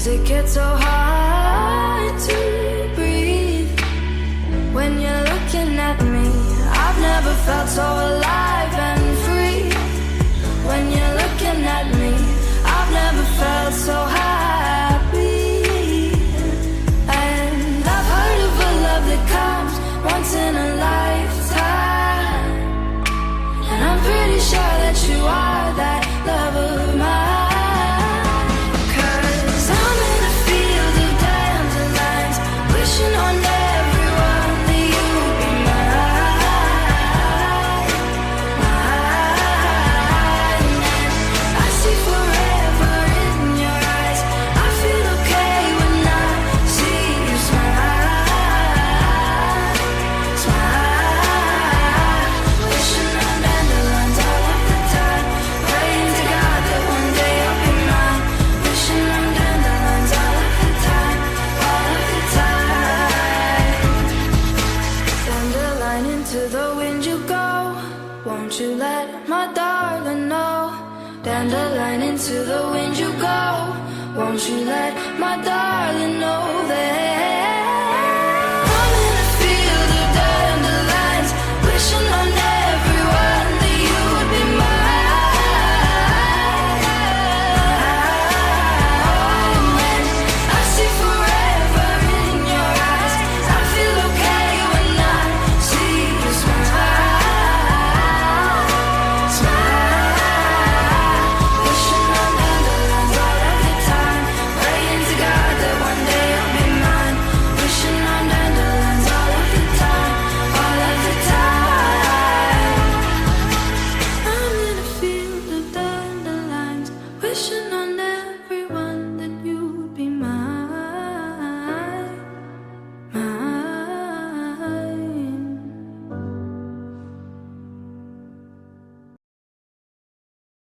it gets so hard to breathe when you're looking at me. I've never felt so alive and free when you're looking at me. I've never felt so happy. And I've heard of a love that comes once in a lifetime, and I'm pretty sure that you are that love of mine. On everyone that you'll be mine, mine. And I see forever in your eyes. I feel okay when I see you smile, smile. Wishing on dandelions all of the time, praying to God that one day you'll be mine. Wishing on dandelions all of the time, all of the time. Dandelion, into the wind you go. Won't you let my darling know? Dandelion, into the wind you go. Won't you let my darling know that